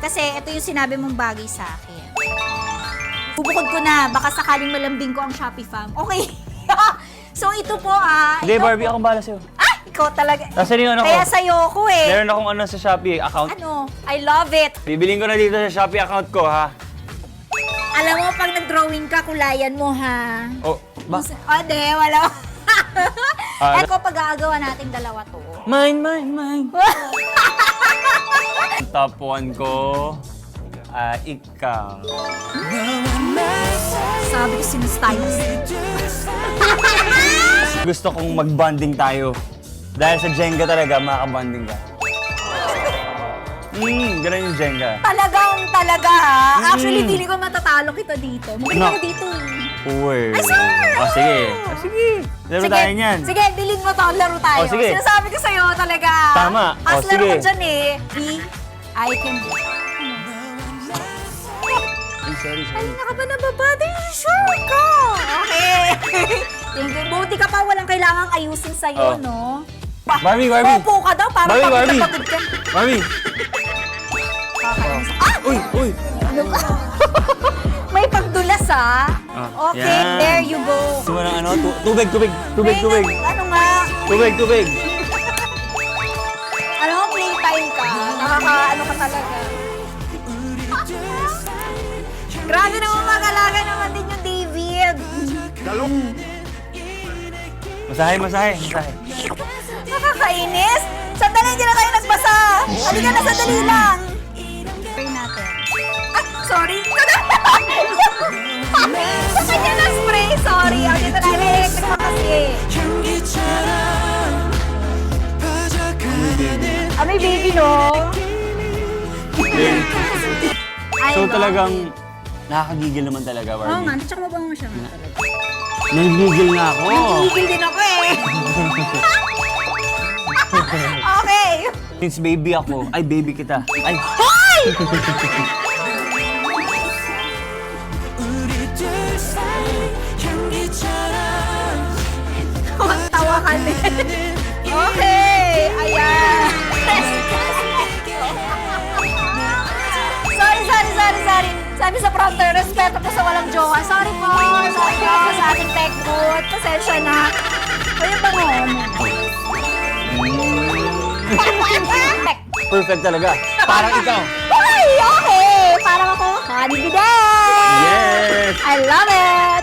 Kasi ito yung sinabi mong bagay sa akin. Bubukod ko na, baka sakaling malambing ko ang Shopee fam. Okay. So ito po Hindi, ito Barbie, po. akong bahala sa'yo. Ikaw talaga. Nasa rin ako. Kaya sa'yo ko eh. Meron akong ano sa Shopee account. Ano? I love it. Bibiling ko na dito sa Shopee account ko, ha? Alam mo, pag nag-drawing ka, kulayan mo ha. Oh, ba? De, wala. Ah, Eko, pag-aagawa natin dalawa to. Mine. Top 1 ko, ikaw. Sabi ko, sinustyle. Gusto kong mag-bonding tayo. Dahil sa Jenga talaga, makaka-bonding ka. Ganun yung Jenga. Talaga ha. Actually, feeling ko matatalo kita dito. Magaling No. ako dito eh. Uy. Ay, sir! Sige. Sige. Laro tayo niyan. Sige, bilhin mo to. Laro tayo. Oh, sige. Sinasabi ko sa'yo talaga. Tama. As Oh, laro sige. ko dyan eh. I can do. Ay, sorry. Ay, naka ba nababada? Sure ka! Okay. Thank you. Buti ka pa, walang kailangang ayusin sa'yo, Oh. no? Barbie. Opo ka daw, para Barbie. pagod na pagod ka. Barbie. Kakainis. Ah! Uy. Ano ka? May pagdulas, ha? Okay, yan. there you go. Gusto mo ng ano? Tubig. May ano nga? Tubig. Alam mo, playtime ka. Nakaka-ano ka talaga. Grabe naman mag-alaga naman din yung David. Masahe. Nakakainis. Sandali, hindi na tayo nagbasa. Halika na, sandali lang. Spray natin. Ah, sorry. Sa kanya na spray, sorry. Ang dito na electric pa kasi. May baby, no? Ay, So no. talagang nakakagigil naman talaga, Oo nga, Barbie. tsaka mabango siya nga talaga. Nagigigil na ako. Nagigigil din ako eh. Okay. Since baby ako, ay baby kita. Ay, Hoy! Tawa ka din. Okay. Ayan. Sorry. Sabi sa prompter, respeto ko sa walang jowa. Sorry po sa ating tech booth. Pasensya na. Kaya ba mo? perfect talaga. Parang ikaw. Ay, okay. Parang ako, honey bidet. Yes! I love it.